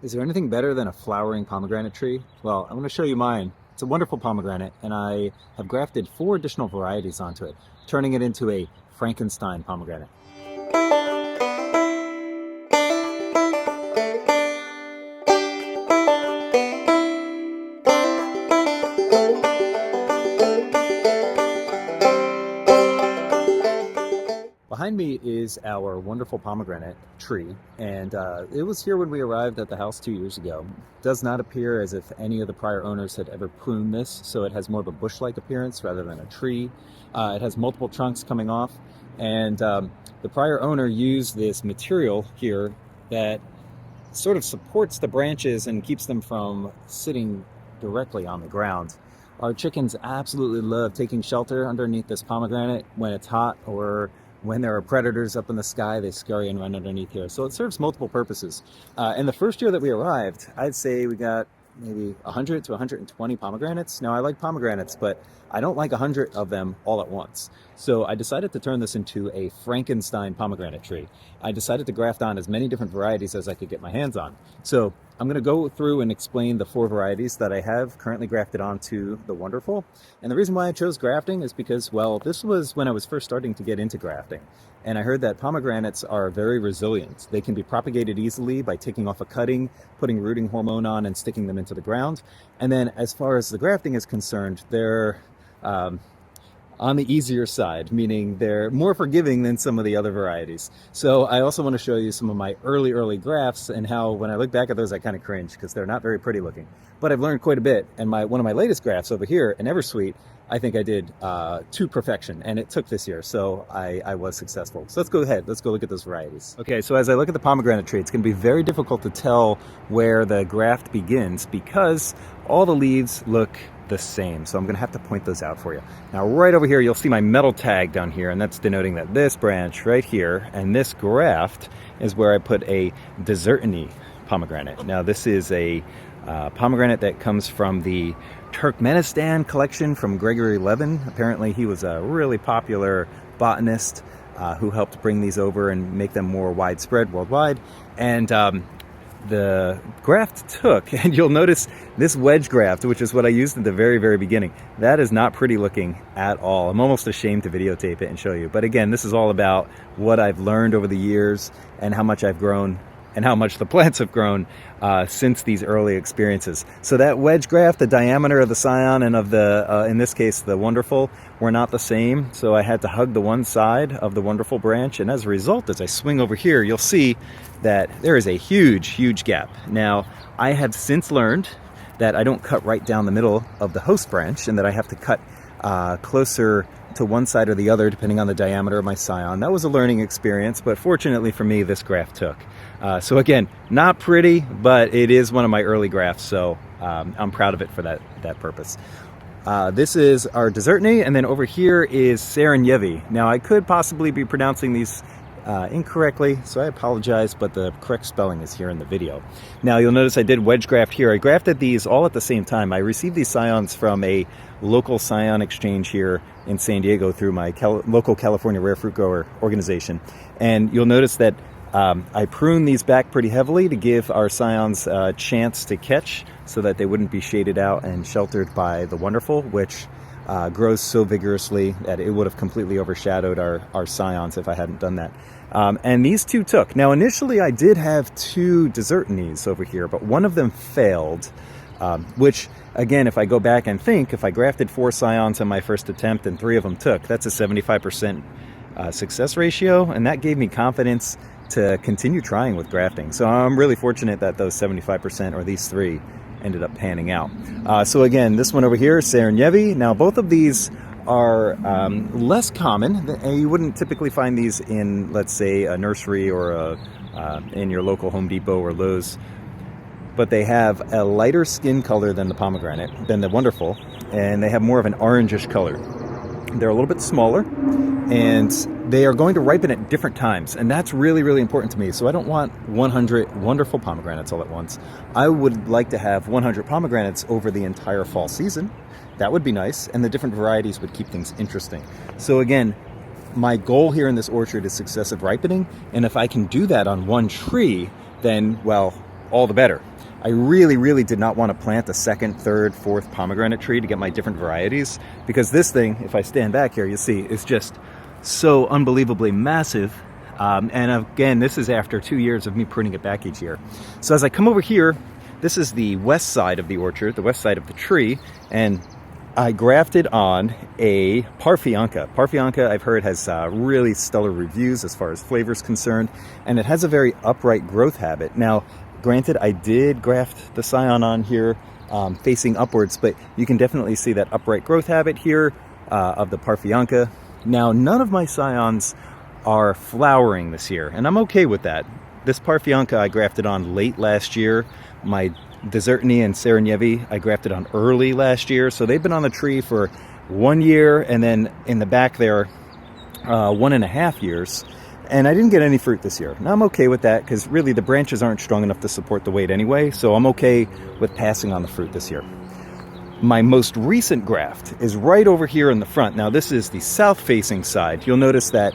Is there anything better than a flowering pomegranate tree? Well, I'm going to show you mine. It's a wonderful pomegranate, and I have grafted 4 additional varieties onto it, turning it into a Frankenstein pomegranate. Behind me is our wonderful pomegranate tree, and it was here when we arrived at the house 2 years ago. It does not appear as if any of the prior owners had ever pruned this, so it has more of a bush-like appearance rather than a tree. It has multiple trunks coming off, and the prior owner used this material here that sort of supports the branches and keeps them from sitting directly on the ground. Our chickens absolutely love taking shelter underneath this pomegranate when it's hot, or when there are predators up in the sky, they scurry and run underneath here. So it serves multiple purposes. In the first year that we arrived, I'd say we got maybe 100 to 120 pomegranates. Now, I like pomegranates, but I don't like 100 of them all at once. So I decided to turn this into a Frankenstein pomegranate tree. I decided to graft on as many different varieties as I could get my hands on. So I'm going to go through and explain the 4 varieties that I have currently grafted onto the wonderful. And the reason why I chose grafting is because, well, this was when I was first starting to get into grafting. And I heard that pomegranates are very resilient. They can be propagated easily by taking off a cutting, putting rooting hormone on, and sticking them into the ground. And then as far as the grafting is concerned, they're on the easier side, meaning they're more forgiving than some of the other varieties. So I also want to show you some of my early grafts and how when I look back at those I kind of cringe because they're not very pretty looking. But I've learned quite a bit, and one of my latest grafts over here in Eversweet, I think I did to perfection, and it took this year, so I was successful. So let's go ahead, let's go look at those varieties. Okay, so as I look at the pomegranate tree, it's going to be very difficult to tell where the graft begins because all the leaves look the same. So I'm going to have to point those out for you. Now, right over here, you'll see my metal tag down here, and that's denoting that this branch right here and this graft is where I put a Desertyni pomegranate. Now, this is a pomegranate that comes from the Turkmenistan collection from Gregory Levin. Apparently, he was a really popular botanist who helped bring these over and make them more widespread worldwide. And the graft took, and you'll notice this wedge graft, which is what I used at the very beginning. That is not pretty looking at all. I'm almost ashamed to videotape it and show you. But again, this is all about what I've learned over the years and how much I've grown and how much the plants have grown since these early experiences. So that wedge graft, the diameter of the scion and of the, in this case, the wonderful, were not the same. So I had to hug the one side of the wonderful branch. And as a result, as I swing over here, you'll see that there is a huge gap. Now, I have since learned that I don't cut right down the middle of the host branch and that I have to cut closer to one side or the other depending on the diameter of my scion. That was a learning experience, but fortunately for me, this graft took. So again, not pretty, but it is one of my early grafts, so I'm proud of it for that purpose. This is our Desertyni, and then over here is Sirenevyi. Now, I could possibly be pronouncing these incorrectly, so I apologize, but the correct spelling is here in the video. Now, you'll notice I did wedge graft here. I grafted these all at the same time. I received these scions from a local scion exchange here in San Diego through my local California rare fruit grower organization. And you'll notice that I pruned these back pretty heavily to give our scions a chance to catch so that they wouldn't be shaded out and sheltered by the wonderful, which grows so vigorously that it would have completely overshadowed our scions if I hadn't done that. And these 2 took. Now, initially I did have 2 Desertynis over here, but one of them failed, which, again, if I go back and think, if I grafted 4 scions on my first attempt and 3 of them took, that's a 75% success ratio, and that gave me confidence to continue trying with grafting. So I'm really fortunate that those 75%, or these 3, ended up panning out. So again, this one over here, Sirenevyi. Now, both of these are less common. You wouldn't typically find these in, let's say, a nursery or in your local Home Depot or Lowe's. But they have a lighter skin color than the pomegranate, than the wonderful, and they have more of an orangish color. They're a little bit smaller, and they are going to ripen at different times, and that's really important to me. So I don't want 100 wonderful pomegranates all at once. I would like to have 100 pomegranates over the entire fall season. That would be nice, and the different varieties would keep things interesting. So again, my goal here in this orchard is successive ripening, and if I can do that on one tree, then, well, all the better. I really did not want to plant a second, third, fourth pomegranate tree to get my different varieties, because this thing, if I stand back here, you see, is just so unbelievably massive. And again, this is after 2 years of me pruning it back each year. So as I come over here, this is the west side of the orchard, the west side of the tree, and I grafted on a Parfianka. Parfianka, I've heard, has really stellar reviews as far as flavor is concerned, and it has a very upright growth habit. Now, granted, I did graft the scion on here facing upwards, but you can definitely see that upright growth habit here of the Parfianka. Now, none of my scions are flowering this year, and I'm okay with that. This Parfianka I grafted on late last year. My Desertyni and Sirenevyi I grafted on early last year, so they've been on the tree for 1 year, and then in the back there 1.5 years, and I didn't get any fruit this year. Now I'm okay with that, because really the branches aren't strong enough to support the weight anyway, so I'm okay with passing on the fruit this year. My most recent graft is right over here in the front. Now this is the south-facing side. You'll notice that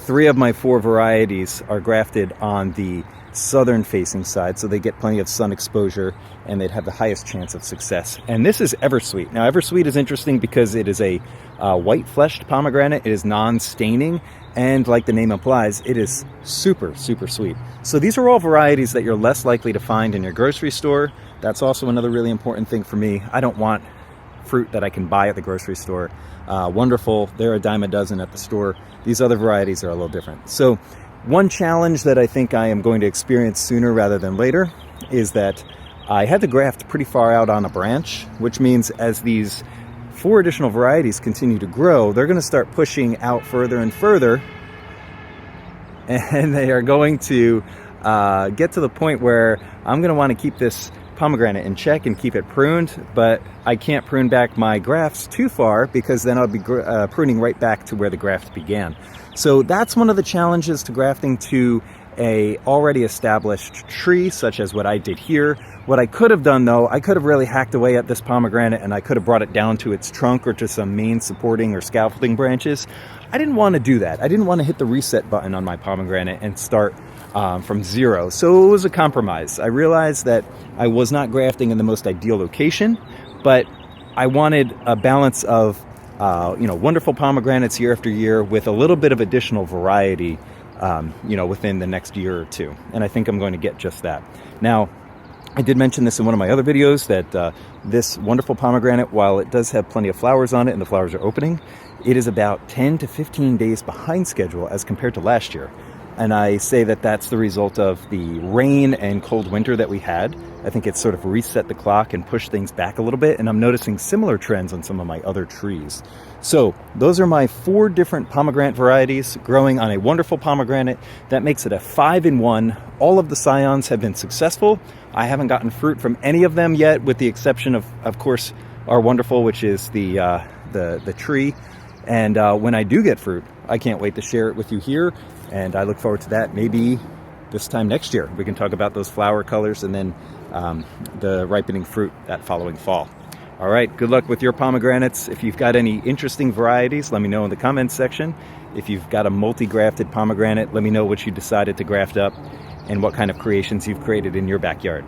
3 of my 4 varieties are grafted on the southern facing side, so they get plenty of sun exposure and they'd have the highest chance of success. And this is Eversweet. Now Eversweet is interesting because it is a white fleshed pomegranate. It is non-staining, and like the name implies, it is super sweet. So these are all varieties that you're less likely to find in your grocery store. That's also another really important thing for me. I don't want fruit that I can buy at the grocery store. Wonderful, they're a dime a dozen at the store. These other varieties are a little different. So one challenge that I think I am going to experience sooner rather than later is that I had to graft pretty far out on a branch, which means as these 4 additional varieties continue to grow, they're going to start pushing out further and further, and they are going to get to the point where I'm going to want to keep this pomegranate in check and keep it pruned, but I can't prune back my grafts too far, because then I'll be pruning right back to where the graft began. So that's one of the challenges to grafting to a already established tree, such as what I did here. What I could have done, though, I could have really hacked away at this pomegranate, and I could have brought it down to its trunk or to some main supporting or scaffolding branches. I didn't want to do that. I didn't want to hit the reset button on my pomegranate and start from zero. So it was a compromise. I realized that I was not grafting in the most ideal location, but I wanted a balance of wonderful pomegranates year after year with a little bit of additional variety within the next year or two. And I think I'm going to get just that. Now, I did mention this in one of my other videos that this wonderful pomegranate, while it does have plenty of flowers on it and the flowers are opening, it is about 10 to 15 days behind schedule as compared to last year. And I say that that's the result of the rain and cold winter that we had. I think it's sort of reset the clock and pushed things back a little bit, and I'm noticing similar trends on some of my other trees. So those are my 4 different pomegranate varieties growing on a wonderful pomegranate. That makes it a 5-in-1. All of the scions have been successful. I haven't gotten fruit from any of them yet, with the exception of course, our wonderful, which is the tree. And when I do get fruit, I can't wait to share it with you here. And I look forward to that. Maybe this time next year we can talk about those flower colors and then the ripening fruit that following fall. All right, good luck with your pomegranates. If you've got any interesting varieties, let me know in the comments section. If you've got a multi-grafted pomegranate, let me know what you decided to graft up and what kind of creations you've created in your backyard.